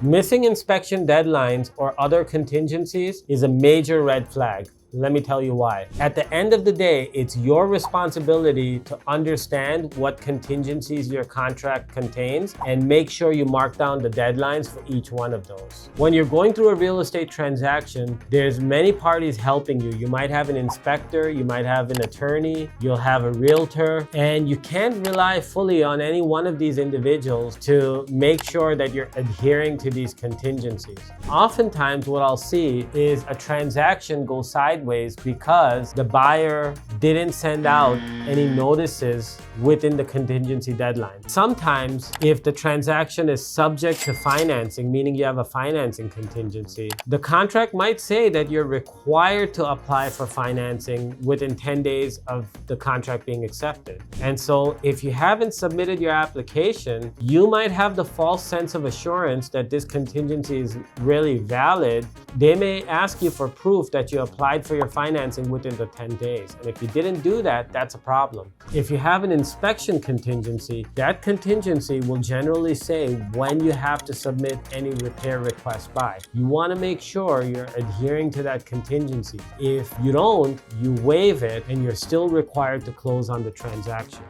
Missing inspection deadlines or other contingencies is a major red flag. Let me tell you why. At the end of the day, it's your responsibility to understand what contingencies your contract contains and make sure you mark down the deadlines for each one of those. When you're going through a real estate transaction, there's many parties helping you. You might have an inspector, you might have an attorney, you'll have a realtor, and you can't rely fully on any one of these individuals to make sure that you're adhering to these contingencies. Oftentimes, what I'll see is a transaction go sideways because the buyer didn't send out any notices within the contingency deadline. Sometimes, if the transaction is subject to financing, meaning you have a financing contingency, the contract might say that you're required to apply for financing within 10 days of the contract being accepted. And so if you haven't submitted your application, you might have the false sense of assurance that this contingency is really valid. They may ask you for proof that you applied for your financing within the 10 days. And if you didn't do that, that's a problem. If you have an inspection contingency, that contingency will generally say when you have to submit any repair request by. You want to make sure you're adhering to that contingency. If you don't, you waive it and you're still required to close on the transaction.